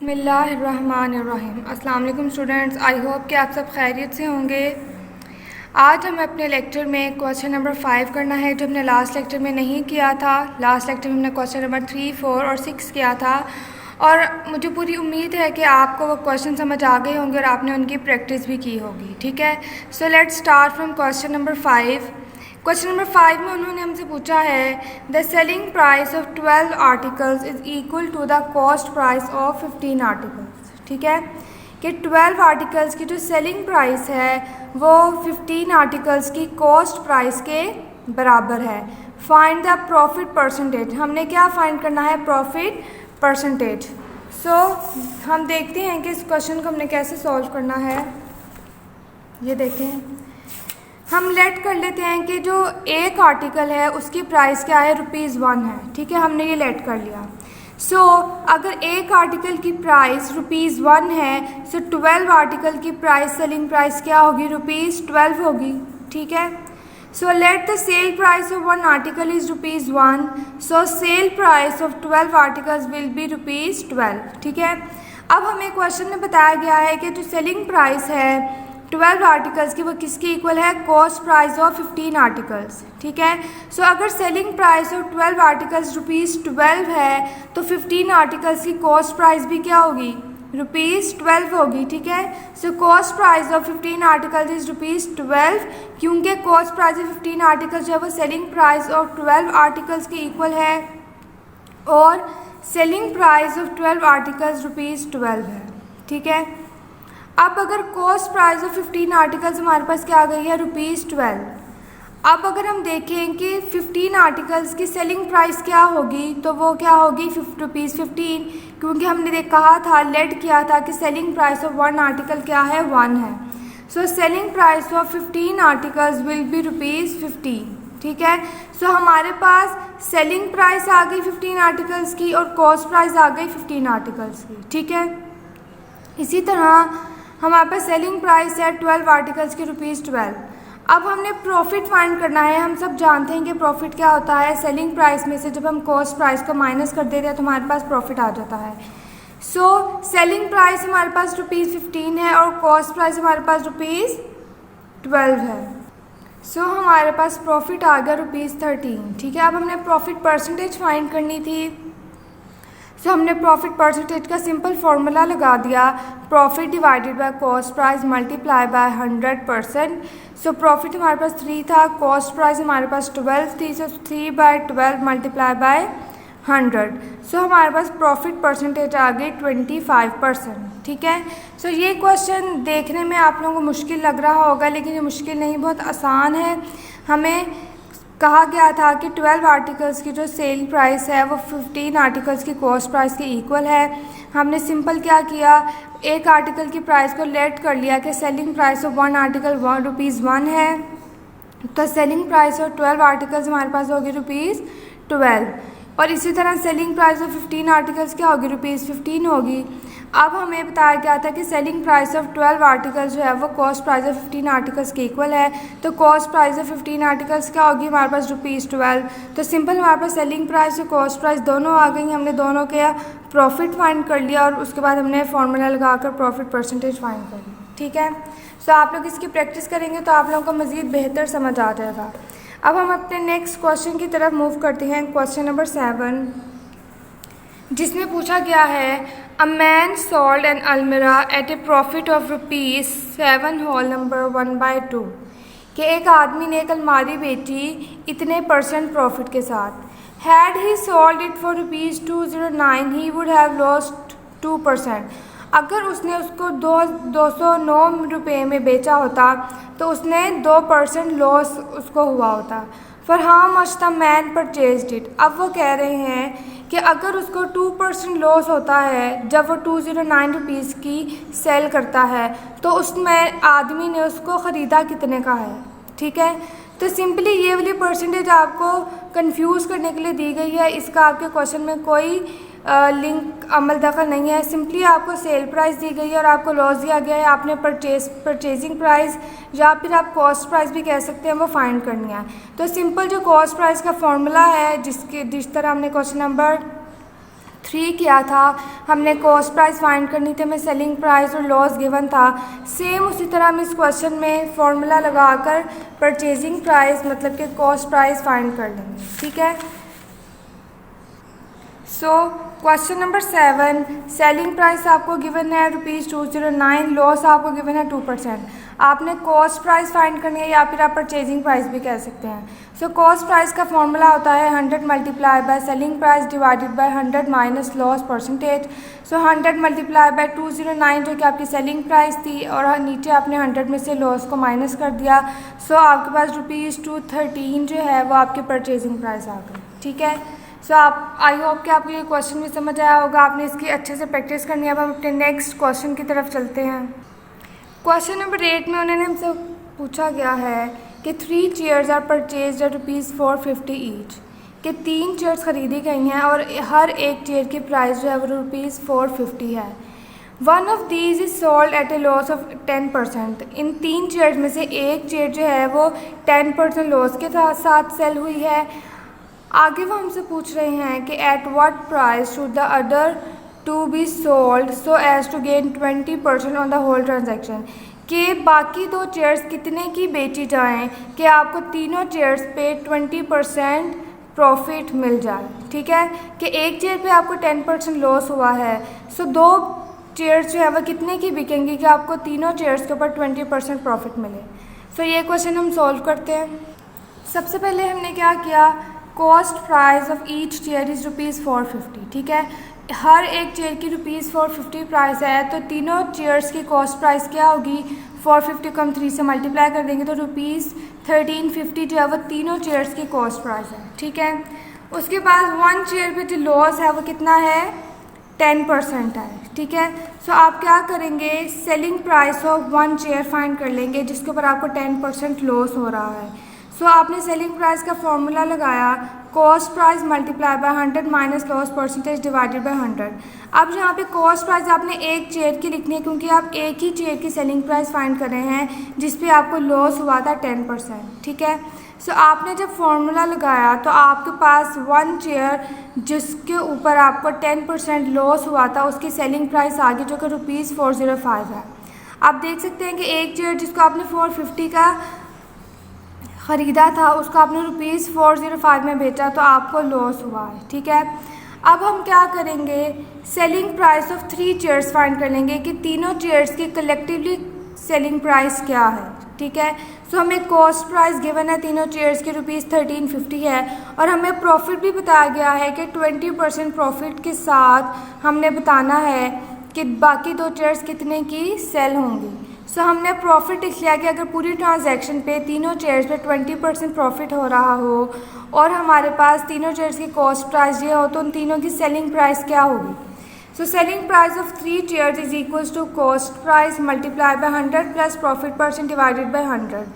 बिस्मिल्लाहिर्रहमानिर्रहीम। अस्सलाम वालेकुम स्टूडेंट्स, आई होप कि आप सब खैरियत से होंगे। आज हम अपने लेक्चर में क्वेश्चन नंबर 5 करना है, जो हमने लास्ट लेक्चर में नहीं किया था। लास्ट लेक्चर में हमने क्वेश्चन नंबर 3, 4 और 6 किया था और मुझे पूरी उम्मीद है कि आपको वो क्वेश्चन समझ आ गए होंगे और आपने उनकी प्रैक्टिस भी की होगी। ठीक है, so let's start from question number 5। Question number 5 में उन्होंने हमसे पूछा है the selling price of 12 articles is equal to the cost price of 15 articles. ठीक है, कि 12 आर्टिकल्स की जो सेलिंग प्राइस है वो 15 आर्टिकल्स की कॉस्ट प्राइस के बराबर है। Find the profit percentage. हमने क्या फाइंड करना है? Profit percentage. सो हम देखते हैं कि इस क्वेश्चन को हमने कैसे सॉल्व करना है। ये देखें, हम लेट कर लेते हैं कि जो एक आर्टिकल है उसकी प्राइस क्या है? ₹1 है। ठीक है, हमने ये लेट कर लिया। सो अगर एक आर्टिकल की प्राइस ₹1 है, सो 12 आर्टिकल की प्राइस, सेलिंग प्राइस क्या होगी? ₹12 होगी। ठीक है, so let the sale price of one article is ₹1, so sale price of 12 articles will be ₹12। ठीक है, अब हमें क्वेश्चन में बताया गया है कि जो सेलिंग प्राइस है 12 आर्टिकल्स की वो किसकी इक्वल है? Cost price of 15 articles. ठीक है, सो अगर सेलिंग प्राइस ऑफ 12 आर्टिकल्स ₹12 है तो 15 आर्टिकल्स की कॉस्ट प्राइस भी क्या होगी? ₹12 होगी। ठीक है, so cost price of 15 articles is ₹12, क्योंकि कॉस्ट प्राइस ऑफ 15 आर्टिकल्स जो है वो सेलिंग प्राइस ऑफ 12 आर्टिकल्स के इक्वल है और सेलिंग प्राइस ऑफ 12 आर्टिकल्स ₹12 है। ठीक है, अब अगर कॉस्ट प्राइस ऑफ 15 आर्टिकल्स हमारे पास क्या आ गई है? ₹12। अब अगर हम देखें कि 15 आर्टिकल्स की सेलिंग प्राइस क्या होगी, तो वो क्या होगी? ₹15, क्योंकि हमने कहा था, लेट किया था कि selling price of one article क्या है? 1 है। सो selling price of 15 articles will be ₹15। ठीक है, सो हमारे पास सेलिंग प्राइस आ गई 15 आर्टिकल्स की और कॉस्ट प्राइस आ गई 15 आर्टिकल्स की। ठीक है, इसी तरह हमारे पास सेलिंग प्राइस है 12 आर्टिकल्स की ₹12। अब हमने प्रॉफिट फाइंड करना है। हम सब जानते हैं कि प्रॉफिट क्या होता है? सेलिंग प्राइस में से जब हम कॉस्ट प्राइस को माइनस कर देते हैं तो हमारे पास प्रॉफिट आ जाता है। सो सेलिंग प्राइस हमारे पास ₹15 है और कॉस्ट प्राइस हमारे पास ₹12 है। सो हमारे पास प्रॉफिट आ गया ₹13। ठीक है, अब हमने प्रॉफिट परसेंटेज फाइंड करनी थी। सो हमने प्रॉफिट परसेंटेज का सिंपल फार्मूला लगा दिया, profit divided by cost price multiply by 100%। So profit हमारे पास 3 था, कॉस्ट प्राइस हमारे पास 12 थी, सो 3/12 मल्टीप्लाई बाय 100। सो हमारे पास प्रॉफिट परसेंटेज आ गई 25%। ठीक है, सो ये क्वेश्चन देखने में आप लोगों को मुश्किल लग रहा होगा, लेकिन ये मुश्किल नहीं, बहुत आसान है। हमें कहा गया था कि 12 आर्टिकल्स की जो सेल प्राइस है वो 15 आर्टिकल्स की कॉस्ट प्राइस के इक्वल है। हमने सिंपल क्या किया, एक आर्टिकल की प्राइस को लेट कर लिया कि selling price of one article ₹1 है, तो सेलिंग प्राइस ऑफ 12 आर्टिकल्स हमारे पास होगी ₹12। और इसी तरह सेलिंग प्राइस ऑफ 15 आर्टिकल्स क्या होगी? ₹15 होगी। अब हमें बताया गया था कि सेलिंग प्राइस ऑफ 12 आर्टिकल्स जो है वो कॉस्ट प्राइस ऑफ 15 आर्टिकल्स के इक्वल है, तो कॉस्ट प्राइस ऑफ 15 आर्टिकल्स क्या होगी? हमारे पास ₹12। तो सिंपल हमारे पास सेलिंग प्राइस और कॉस्ट प्राइस दोनों आ गई। हमने दोनों के प्रॉफिट फाइंड कर लिया और उसके बाद हमने फार्मूला लगाकर प्रॉफिट परसेंटेज फाइंड कर लिया। ठीक है, सो आप लोग इसकी प्रैक्टिस करेंगे तो आप लोगों को मज़ीद बेहतर समझ आ जाएगा। अब हम अपने नेक्स्ट क्वेश्चन की तरफ मूव करते हैं। क्वेश्चन नंबर 7, जिसमें पूछा गया है a man sold an almirah at a profit of ₹7 whole number 1/2, कि एक आदमी ने एक अलमारी बेची इतने % प्रॉफिट के साथ। Had he sold it for ₹209 he would have lost 2%। अगर उसने उसको 209 रुपये में बेचा होता तो उसने 2% लॉस उसको हुआ होता। For how much the man purchased it. अब वो कह रहे हैं कि अगर उसको 2% लॉस होता है जब वो 209 रुपीज़ की सेल करता है, तो उसमें आदमी ने उसको ख़रीदा कितने का है? ठीक है, तो सिंपली ये वाली परसेंटेज आपको कंफ्यूज करने के लिए दी गई है। इसका आपके क्वेश्चन में कोई लिंक अमल दखल नहीं है। सिंपली आपको सेल प्राइस दी गई है और आपको लॉस दिया गया है। आपने परचेजिंग प्राइस या फिर आप कॉस्ट प्राइस भी कह सकते हैं, वो फाइंड करनी है। तो सिंपल जो कॉस्ट प्राइस का फॉर्मूला है, जिस तरह हमने क्वेश्चन नंबर 3 किया था, हमने कॉस्ट प्राइस फाइंड करनी थी, हमें सेलिंग प्राइस और लॉस गिवन था। सेम उसी तरह हम इस क्वेश्चन में फॉर्मूला लगाकर परचेजिंग प्राइस मतलब कि कॉस्ट प्राइस फाइंड कर लेंगे। ठीक है। So question number 7, selling price आपको गिवन है ₹209, लॉस आपको गिवन है 2%। आपने कॉस्ट प्राइस फाइंड करनी है या फिर आप परचेजिंग प्राइस भी कह सकते हैं। सो कॉस्ट प्राइस का फॉर्मूला होता है 100 multiply by selling price divided by 100 minus loss percentage. So 100 multiply by 209 जो कि आपकी सेलिंग प्राइस थी और नीचे आपने 100 में से लॉस को माइनस कर दिया। सो आपके पास ₹213 जो है वो आपकी परचेजिंग प्राइस आ गई। ठीक है। सो आप आई होप कि आपको ये क्वेश्चन भी समझ आया होगा, आपने इसकी अच्छे से प्रैक्टिस करनी है। अब हम अपने नेक्स्ट क्वेश्चन की तरफ चलते हैं। क्वेश्चन नंबर 8 में उन्होंने हमसे पूछा गया है कि 3 chairs are purchase at ₹450 each, कि 3 चेयर्स ख़रीदी गई हैं और हर एक चेयर की प्राइस जो है वो ₹450 है। One of these is sold at A loss of 10%। In 3 chairs में से एक चेयर जो है वो 10% लॉस के साथ सेल हुई है। आगे वो हमसे पूछ रहे हैं कि at what price should the other two be sold so as to gain 20% on the whole transaction, कि बाकी 2 चेयर्स कितने की बेची जाएं कि आपको तीनों चेयर्स पे 20% प्रॉफिट मिल जाए। ठीक है, कि एक चेयर पे आपको 10% लॉस हुआ है, सो 2 चेयर्स जो है वह कितने की बिकेंगी कि आपको तीनों चेयर्स के ऊपर 20% प्रॉफिट मिले। सो ये क्वेश्चन हम सॉल्व करते हैं। सबसे पहले हमने क्या किया, cost price of each chair is ₹450। ठीक है, हर एक चेयर की ₹450 प्राइस है, तो तीनों चेयर्स की कॉस्ट प्राइस क्या होगी, 450 को हम 3 से मल्टीप्लाई कर देंगे तो ₹1350 जो है वो तीनों चेयर्स की कॉस्ट प्राइस है। ठीक है, उसके बाद 1 चेयर पे जो लॉस है वो कितना है, 10% है। ठीक है, सो आप क्या करेंगे, selling price of 1 chair find कर लेंगे जिसके ऊपर आपको 10% लॉस हो रहा है। सो आपने सेलिंग प्राइस का फॉर्मूला लगाया, cost price multiply by 100 minus loss percentage divided by 100। अब यहाँ पे कॉस्ट प्राइस आपने एक चेयर की लिखनी है क्योंकि आप एक ही चेयर की सेलिंग प्राइस फाइंड कर रहे हैं जिस पे आपको लॉस हुआ था 10%। ठीक है, सो आपने जब फॉर्मूला लगाया तो आपके पास 1 चेयर जिसके ऊपर आपको 10% लॉस हुआ था उसकी सेलिंग प्राइस आ गई जो कि ₹405 है। आप देख सकते हैं कि एक चेयर जिसको आपने 450 का ख़रीदा था उसको आपने ₹405 में बेचा तो आपको लॉस हुआ है। ठीक है, अब हम क्या करेंगे, selling price of 3 chairs find कर लेंगे कि तीनों चेयर्स की कलेक्टिवली सेलिंग प्राइस क्या है। ठीक है, सो हमें कॉस्ट प्राइस गिवन है तीनों चेयर्स की ₹1350 है और हमें प्रॉफिट भी बताया गया है कि 20% प्रॉफिट के साथ हमने बताना है कि बाकी 2 चेयर्स कितने की सेल होंगी। सो हमने प्रॉफिट लिख लिया कि अगर पूरी ट्रांजैक्शन पे तीनों चेयर्स पे 20% प्रॉफिट हो रहा हो और हमारे पास तीनों चेयर्स की कॉस्ट प्राइस ये हो तो उन तीनों की सेलिंग प्राइस क्या होगी। So selling price of 3 chairs is equals to cost price multiply by 100 plus profit percent divided by 100।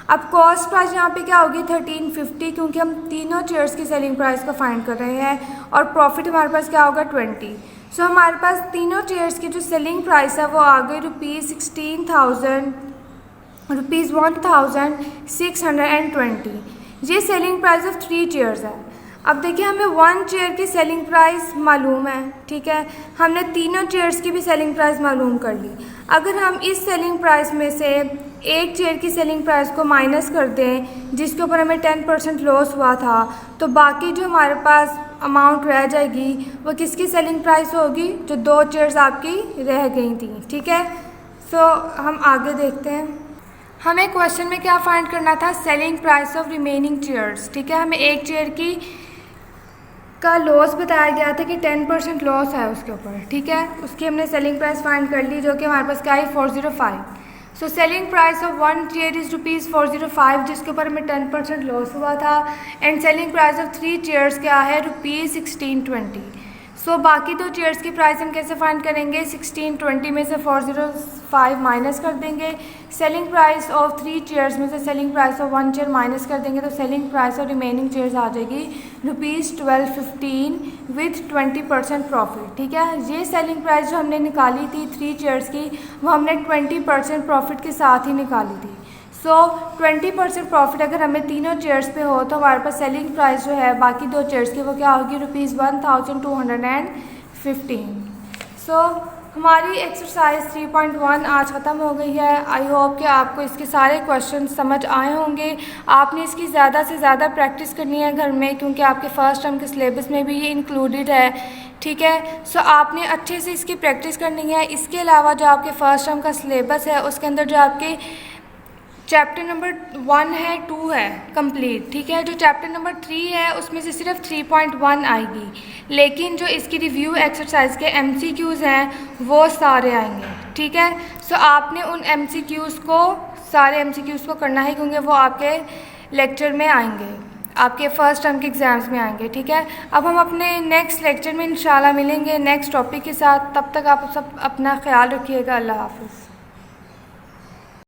अब कॉस्ट प्राइस यहाँ पे क्या होगी 1350 क्योंकि हम तीनों चेयर्स की सेलिंग प्राइस को फाइंड कर रहे हैं और प्रॉफिट हमारे पास क्या होगा 20। सो हमारे पास तीनों चेयर्स की जो सेलिंग प्राइस है वो आ गई ₹1620। ये सेलिंग प्राइस ऑफ 3 चेयर्स है। अब देखिए हमें 1 चेयर की सेलिंग प्राइस मालूम है। ठीक है, हमने तीनों चेयर्स की भी सेलिंग प्राइस मालूम कर ली। अगर हम इस सेलिंग प्राइस में से एक चेयर की सेलिंग प्राइस को माइनस कर दें जिसके ऊपर हमें 10% लॉस हुआ था तो बाकी जो हमारे पास अमाउंट रह जाएगी वो किसकी सेलिंग प्राइस होगी, जो 2 चेयर्स आपकी रह गई थी। ठीक है, सो हम आगे देखते हैं। हमें क्वेश्चन में क्या फाइंड करना था, selling price of remaining chairs. ठीक है, हमें एक चेयर की का लॉस बताया गया था कि 10% लॉस है उसके ऊपर। ठीक है, उसकी हमने सेलिंग प्राइस फाइंड कर ली जो कि हमारे पास क्या है 405। सो selling price of 1 chair is ₹405 जिसके ऊपर हमें 10% लॉस हुआ था and selling price of 3 chairs क्या है ₹1620। सो बाकी 2 चेयर्स की प्राइस हम कैसे फाइंड करेंगे, 1620 में से 405 माइनस कर देंगे, सेलिंग प्राइस ऑफ 3 चेयर्स में से selling price of 1 chair minus कर देंगे तो selling price of remaining chairs आ जाएगी ₹1215 विथ 20% प्रॉफिट। ठीक है, ये सेलिंग प्राइस जो हमने निकाली थी 3 चेयर्स की वो हमने 20% प्रॉफिट के साथ ही निकाली थी। सो 20% प्रॉफिट अगर हमें तीनों चेयर्स पे हो तो हमारे पास सेलिंग प्राइस जो है बाकी 2 चेयर्स की वो क्या होगी ₹1250। 15। सो हमारी एक्सरसाइज 3.1 आज ख़त्म हो गई है। आई होप कि आपको इसके सारे क्वेश्चन समझ आए होंगे। आपने इसकी ज़्यादा से ज़्यादा प्रैक्टिस करनी है घर में, क्योंकि आपके फ़र्स्ट टर्म के सिलेबस में भी ये इंक्लूडेड है। ठीक है, सो आपने अच्छे से इसकी प्रैक्टिस करनी है। इसके अलावा जो आपके फ़र्स्ट टर्म का सिलेबस है उसके अंदर जो आपके चैप्टर नंबर 1 है, 2 है कंप्लीट। ठीक है, जो चैप्टर नंबर 3 है उसमें से सिर्फ 3.1 आएगी, लेकिन जो इसकी रिव्यू एक्सरसाइज के MCQs हैं वो सारे आएंगे। ठीक है, सो आपने उन MCQs को, सारे MCQs को करना है, क्योंकि वो आपके लेक्चर में आएंगे, आपके फ़र्स्ट टर्म के एग्ज़ाम्स में आएंगे। ठीक है, अब हम अपने नेक्स्ट लेक्चर में इंशाल्लाह मिलेंगे नेक्स्ट टॉपिक के साथ। तब तक आप सब अपना ख्याल रखिएगा। अल्लाह हाफ़िज़।